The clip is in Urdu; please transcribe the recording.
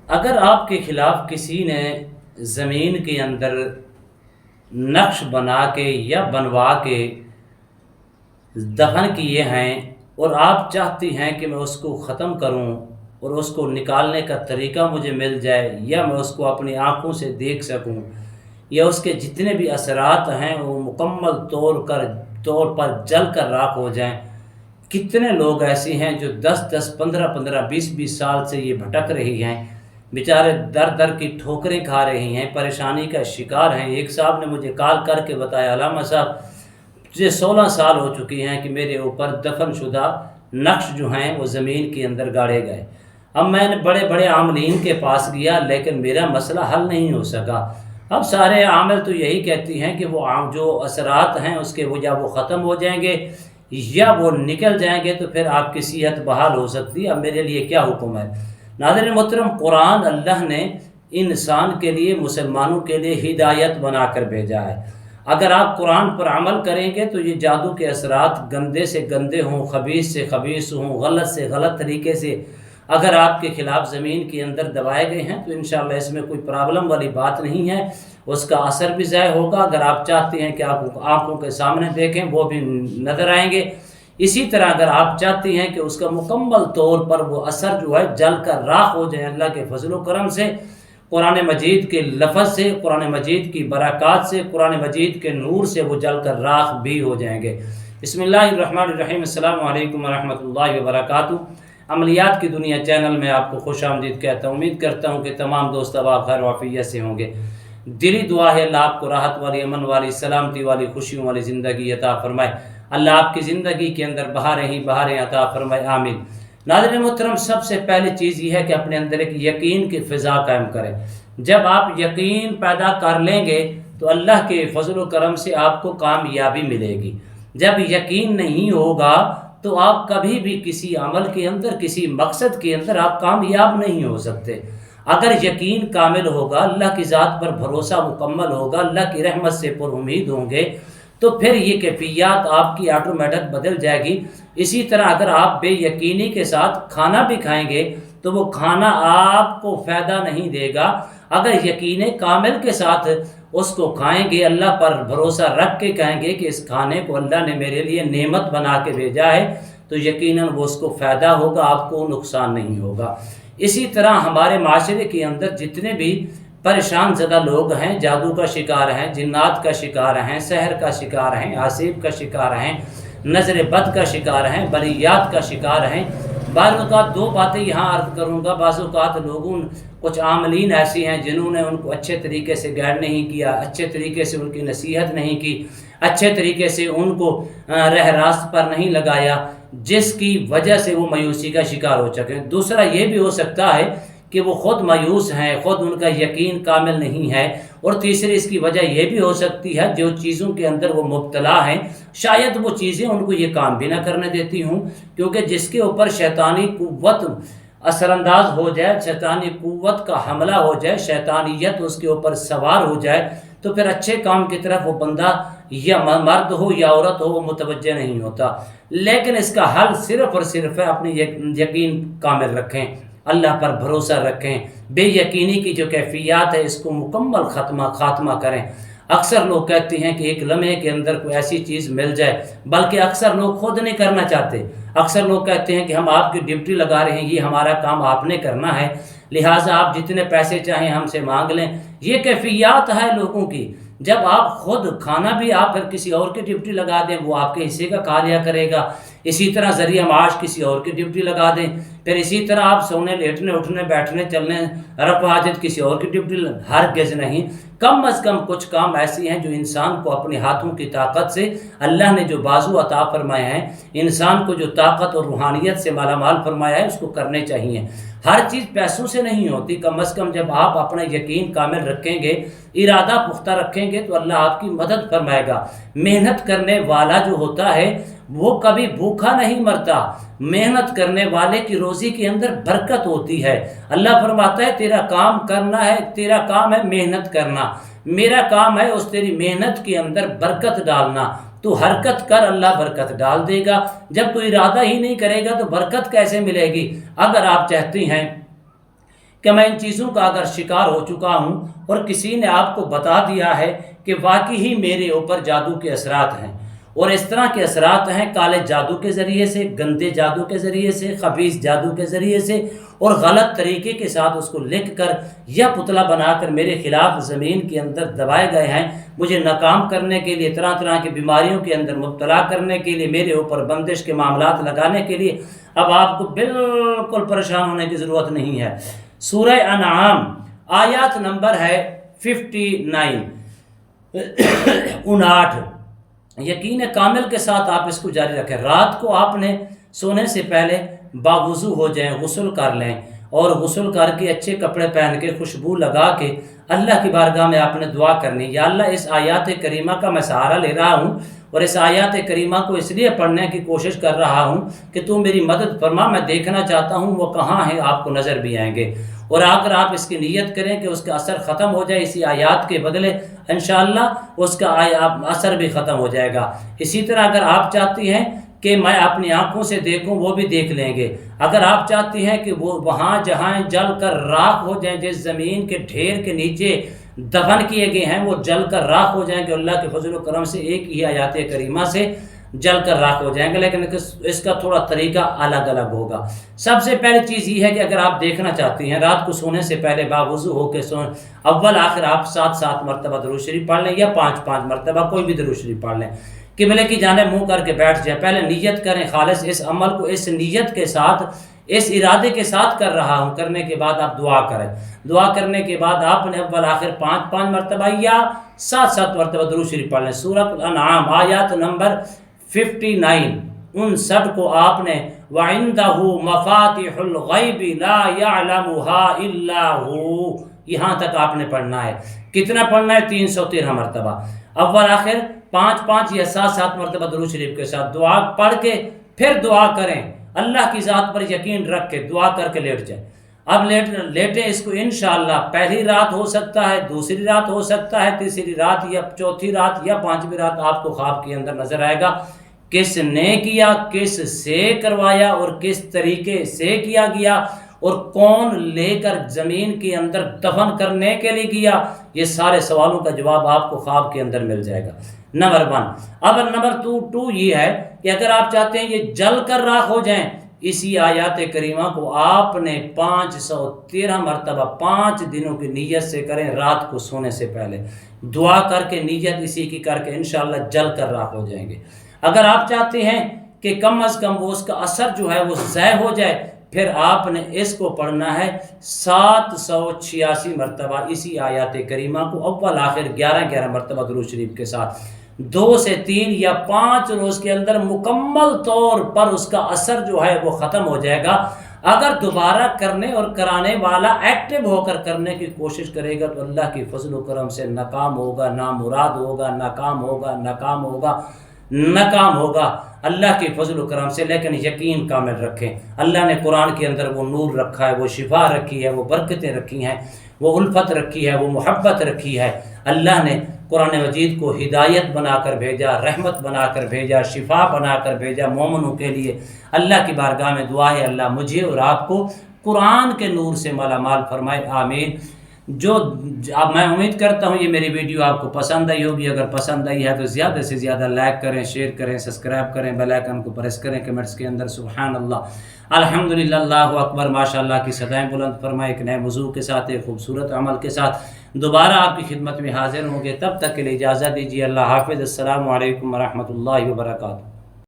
اگر آپ کے خلاف کسی نے زمین کے اندر نقش بنا کے یا بنوا کے دفن کیے ہیں اور آپ چاہتی ہیں کہ میں اس کو ختم کروں اور اس کو نکالنے کا طریقہ مجھے مل جائے یا میں اس کو اپنی آنکھوں سے دیکھ سکوں یا اس کے جتنے بھی اثرات ہیں وہ مکمل طور پر جل کر راکھ ہو جائیں، کتنے لوگ ایسے ہیں جو 10 10 15 15 20 20 سال سے یہ بھٹک رہی ہیں، بیچارے در در کی ٹھوکریں کھا رہی ہیں، پریشانی کا شکار ہیں۔ ایک صاحب نے مجھے کال کر کے بتایا، علامہ صاحب مجھے 16 سال ہو چکی ہیں کہ میرے اوپر دفن شدہ نقش جو ہیں وہ زمین کے اندر گاڑے گئے۔ اب میں نے بڑے بڑے عاملین کے پاس گیا لیکن میرا مسئلہ حل نہیں ہو سکا۔ اب سارے عامل تو یہی کہتی ہیں کہ وہ جو اثرات ہیں اس کے یا وہ ختم ہو جائیں گے یا وہ نکل جائیں گے تو پھر آپ کی صحت بحال ہو سکتی ہے۔ اب میرے لیے کیا حکم ہے؟ ناظرین محترم، قرآن اللہ نے انسان کے لیے، مسلمانوں کے لیے ہدایت بنا کر بھیجا ہے۔ اگر آپ قرآن پر عمل کریں گے تو یہ جادو کے اثرات گندے سے گندے ہوں، خبیث سے خبیث ہوں، غلط سے غلط طریقے سے اگر آپ کے خلاف زمین کے اندر دبائے گئے ہیں تو انشاءاللہ اس میں کوئی پرابلم والی بات نہیں ہے، اس کا اثر بھی ضائع ہوگا۔ اگر آپ چاہتے ہیں کہ آپ آنکھوں کے سامنے دیکھیں وہ بھی نظر آئیں گے۔ اسی طرح اگر آپ چاہتے ہیں کہ اس کا مکمل طور پر وہ اثر جو ہے جل کر راکھ ہو جائے اللہ کے فضل و کرم سے، قرآن مجید کے لفظ سے، قرآن مجید کی برکات سے، قرآن مجید کے نور سے وہ جل کر راکھ بھی ہو جائیں گے۔ بسم اللہ الرحمن الرحیم۔ السلام علیکم ورحمۃ اللہ وبرکاتہ۔ عملیات کی دنیا چینل میں آپ کو خوش آمدید کہتا ہوں۔ امید کرتا ہوں کہ تمام دوست اب خیر وعافیت سے ہوں گے۔ دلی دعا ہے اللہ آپ کو راحت والی، امن والی، سلامتی والی، خوشیوں والی زندگی عطا فرمائے۔ اللہ آپ کی زندگی کے اندر بہاریں ہی بہاریں عطا فرمائے، آمین۔ ناظرین محترم، سب سے پہلی چیز یہ ہے کہ اپنے اندر ایک یقین کی فضا قائم کریں۔ جب آپ یقین پیدا کر لیں گے تو اللہ کے فضل و کرم سے آپ کو کامیابی ملے گی۔ جب یقین نہیں ہوگا تو آپ کبھی بھی کسی عمل کے اندر، کسی مقصد کے اندر آپ کامیاب نہیں ہو سکتے۔ اگر یقین کامل ہوگا، اللہ کی ذات پر بھروسہ مکمل ہوگا، اللہ کی رحمت سے پر امید ہوں گے تو پھر یہ کیفیات آپ کی آٹومیٹک بدل جائے گی۔ اسی طرح اگر آپ بے یقینی کے ساتھ کھانا بھی کھائیں گے تو وہ کھانا آپ کو فائدہ نہیں دے گا۔ اگر یقین کامل کے ساتھ اس کو کھائیں گے، اللہ پر بھروسہ رکھ کے کہیں گے کہ اس کھانے کو اللہ نے میرے لیے نعمت بنا کے بھیجا ہے، تو یقیناً وہ اس کو فائدہ ہوگا، آپ کو نقصان نہیں ہوگا۔ اسی طرح ہمارے معاشرے کے اندر جتنے بھی پریشان زدہ لوگ ہیں، جادو کا شکار ہیں، جنات کا شکار ہیں، سحر کا شکار ہیں، آسیب کا شکار ہیں، نظر بد کا شکار ہیں، بلیات کا شکار ہیں۔ بعض اوقات دو باتیں یہاں عرض کروں گا۔ بعض اوقات لوگوں، کچھ عاملین ایسی ہیں جنہوں نے ان کو اچھے طریقے سے گائیڈ نہیں کیا، اچھے طریقے سے ان کی نصیحت نہیں کی، اچھے طریقے سے ان کو راہ راست پر نہیں لگایا، جس کی وجہ سے وہ مایوسی کا شکار ہو چکے۔ دوسرا یہ بھی ہو سکتا ہے کہ وہ خود مایوس ہیں، خود ان کا یقین کامل نہیں ہے۔ اور تیسری اس کی وجہ یہ بھی ہو سکتی ہے جو چیزوں کے اندر وہ مبتلا ہیں، شاید وہ چیزیں ان کو یہ کام بھی نہ کرنے دیتی ہوں، کیونکہ جس کے اوپر شیطانی قوت اثر انداز ہو جائے، شیطانی قوت کا حملہ ہو جائے، شیطانیت اس کے اوپر سوار ہو جائے تو پھر اچھے کام کی طرف وہ بندہ یا مرد ہو یا عورت ہو وہ متوجہ نہیں ہوتا۔ لیکن اس کا حل صرف اور صرف ہے اپنی یقین کامل رکھیں، اللہ پر بھروسہ رکھیں، بے یقینی کی جو کیفیات ہے اس کو مکمل خاتمہ کریں۔ اکثر لوگ کہتے ہیں کہ ایک لمحے کے اندر کوئی ایسی چیز مل جائے، بلکہ اکثر لوگ خود نہیں کرنا چاہتے۔ اکثر لوگ کہتے ہیں کہ ہم آپ کی ڈیوٹی لگا رہے ہیں، یہ ہمارا کام آپ نے کرنا ہے، لہٰذا آپ جتنے پیسے چاہیں ہم سے مانگ لیں۔ یہ کیفیات ہے لوگوں کی۔ جب آپ خود کھانا بھی آپ پھر کسی اور کی ڈیوٹی لگا دیں، وہ آپ کے حصے کا کھا لیا کرے گا۔ اسی طرح ذریعہ معاش کسی اور کی ڈیوٹی لگا دیں، پھر اسی طرح آپ سونے، لیٹنے، اٹھنے، بیٹھنے، چلنے، رفع حاجت کسی اور کی ڈیوٹی ہرگز نہیں۔ کم از کم کچھ کام ایسی ہیں جو انسان کو اپنے ہاتھوں کی طاقت سے، اللہ نے جو بازو عطا فرمائے ہیں، انسان کو جو طاقت اور روحانیت سے مالا مال فرمایا ہے، اس کو کرنے چاہیے۔ ہر چیز پیسوں سے نہیں ہوتی۔ کم از کم جب آپ اپنا یقین کامل رکھیں گے، ارادہ پختہ رکھیں گے تو اللہ آپ کی مدد فرمائے گا۔ محنت کرنے والا جو ہوتا ہے وہ کبھی بھوکا نہیں مرتا۔ محنت کرنے والے کی روزی کے اندر برکت ہوتی ہے۔ اللہ فرماتا ہے تیرا کام کرنا ہے، تیرا کام ہے محنت کرنا، میرا کام ہے اس تیری محنت کے اندر برکت ڈالنا۔ تو حرکت کر، اللہ برکت ڈال دے گا۔ جب تو ارادہ ہی نہیں کرے گا تو برکت کیسے ملے گی؟ اگر آپ چاہتے ہیں کہ میں ان چیزوں کا اگر شکار ہو چکا ہوں اور کسی نے آپ کو بتا دیا ہے کہ واقعی ہی میرے اوپر جادو کے اثرات ہیں، اور اس طرح کے اثرات ہیں کالے جادو کے ذریعے سے، گندے جادو کے ذریعے سے، خبیث جادو کے ذریعے سے، اور غلط طریقے کے ساتھ اس کو لکھ کر یا پتلا بنا کر میرے خلاف زمین کے اندر دبائے گئے ہیں، مجھے ناکام کرنے کے لیے، طرح طرح کی بیماریوں کے اندر مبتلا کرنے کے لیے، میرے اوپر بندش کے معاملات لگانے کے لیے، اب آپ کو بالکل پریشان ہونے کی ضرورت نہیں ہے۔ سورہ انعام آیات نمبر ہے 59 59۔ یقین کامل کے ساتھ آپ اس کو جاری رکھیں۔ رات کو آپ نے سونے سے پہلے باوضو ہو جائیں، غسل کر لیں، اور غسل کر کے اچھے کپڑے پہن کے خوشبو لگا کے اللہ کی بارگاہ میں آپ نے دعا کرنی، یا اللہ اس آیات کریمہ کا میں سہارا لے رہا ہوں، اور اس آیات کریمہ کو اس لیے پڑھنے کی کوشش کر رہا ہوں کہ تو میری مدد فرما، میں دیکھنا چاہتا ہوں وہ کہاں ہیں، آپ کو نظر بھی آئیں گے، اور اگر آپ اس کی نیت کریں کہ اس کا اثر ختم ہو جائے اسی آیات کے بدلے، انشاءاللہ اس کا اثر بھی ختم ہو جائے گا۔ اسی طرح اگر آپ چاہتی ہیں کہ میں اپنی آنکھوں سے دیکھوں، وہ بھی دیکھ لیں گے۔ اگر آپ چاہتی ہیں کہ وہ وہاں جہاں جل کر راکھ ہو جائیں، جس زمین کے ڈھیر کے نیچے دفن کیے گئے ہیں وہ جل کر راکھ ہو جائیں گے، اللہ کے فضل و کرم سے ایک ہی آیات کریمہ سے جل کر راکھ ہو جائیں گے، لیکن اس کا تھوڑا طریقہ الگ الگ ہوگا۔ سب سے پہلی چیز یہ ہے کہ اگر آپ دیکھنا چاہتی ہیں، رات کو سونے سے پہلے باوضو ہو کے اول آخر آپ 7 مرتبہ درود شریف پڑھ لیں، یا 5 مرتبہ کوئی بھی درود شریف پڑھ لیں، قبلے کی جانب منہ کر کے بیٹھ جائیں۔ پہلے نیت کریں خالص، اس عمل کو اس نیت کے ساتھ، اس ارادے کے ساتھ کر رہا ہوں، کرنے کے بعد آپ دعا کریں۔ دعا کرنے کے بعد آپ نے اول آخر 5 مرتبہ یا 7 مرتبہ درود شریف پڑھ لیں۔ سورۃ الانعام آیات نمبر 59 59 کو آپ نے وَعِندَهُ مَفَاتِحُ الْغَيْبِ لَا يَعْلَمُهَا إِلَّا هُوَ، یہاں تک آپ نے پڑھنا ہے۔ کتنا پڑھنا ہے؟ 313 مرتبہ، اول آخر 5 یا 7 مرتبہ درود شریف کے ساتھ دعا پڑھ کے پھر دعا کریں، اللہ کی ذات پر یقین رکھ کے دعا کر کے لیٹ جائیں۔ اب لیٹیں، اس کو انشاءاللہ پہلی رات ہو سکتا ہے، دوسری رات ہو سکتا ہے، تیسری رات یا چوتھی رات یا 5ویں رات آپ کو خواب کے اندر نظر آئے گا کس نے کیا، کس سے کروایا، اور کس طریقے سے کیا گیا، اور کون لے کر زمین کے اندر دفن کرنے کے لیے گیا۔ یہ سارے سوالوں کا جواب آپ کو خواب کے اندر مل جائے گا، نمبر 1۔ اب نمبر 2 یہ ہے کہ اگر آپ چاہتے ہیں یہ جل کر راکھ ہو جائیں، اسی آیات کریمہ کو آپ نے 513 مرتبہ 5 دنوں کی نیت سے کریں، رات کو سونے سے پہلے دعا کر کے نیت اسی کی کر کے انشاءاللہ جل کر راکھ ہو جائیں گے۔ اگر آپ چاہتے ہیں کہ کم از کم وہ اس کا اثر جو ہے وہ ضائع ہو جائے، پھر آپ نے اس کو پڑھنا ہے 786 مرتبہ اسی آیات کریمہ کو اول آخر 11 مرتبہ درود شریف کے ساتھ 2 سے 3 یا 5 روز کے اندر مکمل طور پر اس کا اثر جو ہے وہ ختم ہو جائے گا۔ اگر دوبارہ کرنے اور کرانے والا ایکٹیو ہو کر کرنے کی کوشش کرے گا تو اللہ کی فضل و کرم سے ناکام ہوگا، نامراد ہوگا، ناکام ہوگا، ناکام ہوگا، ناکام ہوگا اللہ کے فضل و کرم سے۔ لیکن یقین کامل رکھیں، اللہ نے قرآن کے اندر وہ نور رکھا ہے، وہ شفا رکھی ہے، وہ برکتیں رکھی ہیں، وہ الفت رکھی ہے، وہ محبت رکھی ہے۔ اللہ نے قرآن مجید کو ہدایت بنا کر بھیجا، رحمت بنا کر بھیجا، شفا بنا کر بھیجا مومنوں کے لیے۔ اللہ کی بارگاہ میں دعا ہے اللہ مجھے اور آپ کو قرآن کے نور سے مالا مال فرمائے، آمین۔ میں امید کرتا ہوں یہ میری ویڈیو آپ کو پسند آئی ہوگی۔ اگر پسند آئی ہے تو زیادہ سے زیادہ لائک کریں، شیئر کریں، سبسکرائب کریں، بیل آئیکن کو پریس کریں، کمنٹس کے اندر سبحان اللہ، الحمدللہ، اللہ اکبر، ماشاءاللہ کی صدائیں بلند فرمائے۔ ایک نئے موضوع کے ساتھ، ایک خوبصورت عمل کے ساتھ دوبارہ آپ کی خدمت میں حاضر ہوں گے۔ تب تک کے لیے اجازت دیجیے، اللہ حافظ، السلام علیکم ورحمۃ اللہ وبرکاتہ۔